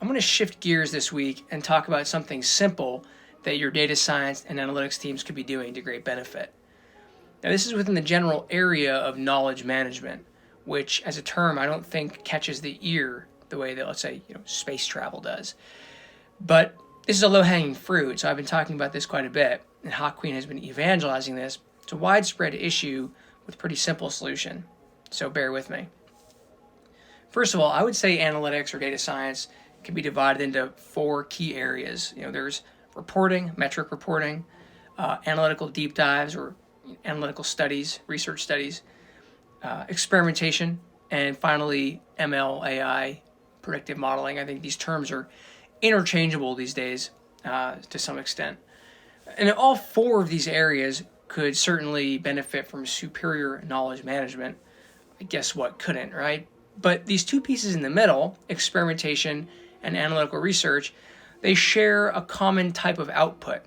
I'm going to shift gears this week and talk about something simple that your data science and analytics teams could be doing to great benefit. Now, this is within the general area of knowledge management, which as a term I don't think catches the ear the way that, let's say, space travel does. But this is a low-hanging fruit, so I've been talking about this quite a bit, and Hakuin has been evangelizing this. It's a widespread issue with a pretty simple solution, so bear with me. First of all, I would say analytics or data science can be divided into 4 key areas. There's reporting, metric reporting, analytical deep dives or analytical studies, research studies, experimentation, and finally ML, AI, predictive modeling. I think these terms are interchangeable these days to some extent. And all 4 of these areas could certainly benefit from superior knowledge management. I guess what couldn't, right? But these 2 pieces in the middle, experimentation and analytical research, they share a common type of output.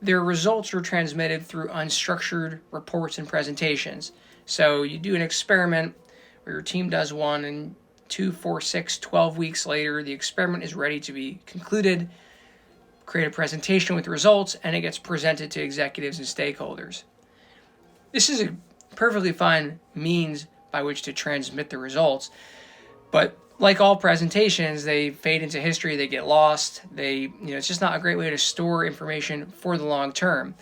Their results are transmitted through unstructured reports and presentations. So you do an experiment, or your team does one, and 2, 4, 6, 12 weeks later, the experiment is ready to be concluded, create a presentation with results, and it gets presented to executives and stakeholders. This is a perfectly fine means by which to transmit the results, but like all presentations, they fade into history, they get lost, it's just not a great way to store information for the long term.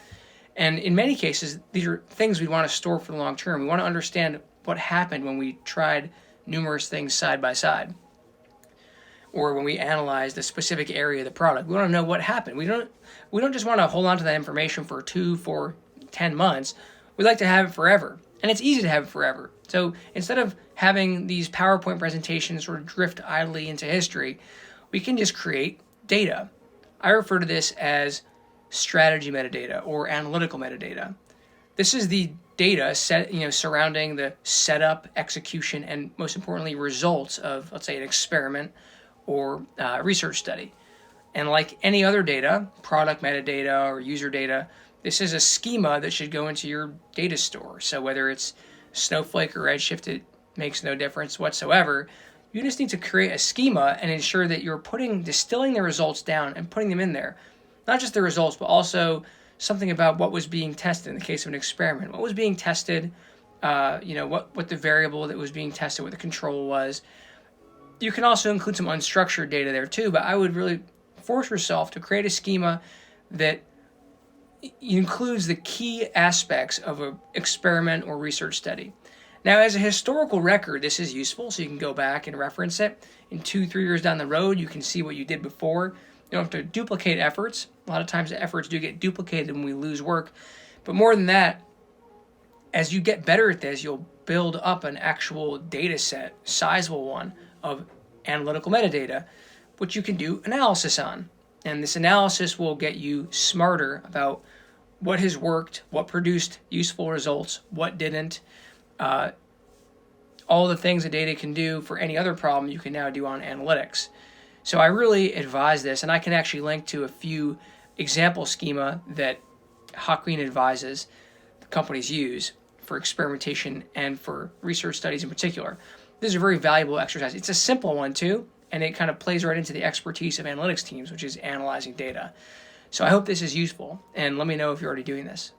And in many cases, these are things we want to store for the long term. We want to understand what happened when we tried numerous things side by side, or when we analyzed a specific area of the product. We want to know what happened. We don't just want to hold on to that information for 2, 4, 10 months. We like to have it forever, and it's easy to have it forever. So instead of having these PowerPoint presentations sort of drift idly into history, we can just create data. I refer to this as strategy metadata or analytical metadata. This is the data surrounding the setup, execution, and most importantly, results of, let's say, an experiment or research study. And like any other data, product metadata or user data, this is a schema that should go into your data store. So whether it's Snowflake or Redshift, it makes no difference whatsoever. You just need to create a schema and ensure that you're distilling the results down and putting them in there. Not just the results, but also something about what was being tested in the case of an experiment. What was being tested, what the variable that was being tested, what the control was. You can also include some unstructured data there too, but I would really force yourself to create a schema that includes the key aspects of an experiment or research study. Now, as a historical record, this is useful, so you can go back and reference it. In 2, 3 years down the road, you can see what you did before. You don't have to duplicate efforts. A lot of times the efforts do get duplicated when we lose work. But more than that, as you get better at this, you'll build up an actual data set, sizable one, of analytical metadata, which you can do analysis on. And this analysis will get you smarter about what has worked, what produced useful results, what didn't. All the things that data can do for any other problem you can now do on analytics. So I really advise this, and I can actually link to a few example schema that Hakuin advises the companies use for experimentation and for research studies in particular. This is a very valuable exercise. It's a simple one too, and it kind of plays right into the expertise of analytics teams, which is analyzing data. So I hope this is useful, and let me know if you're already doing this.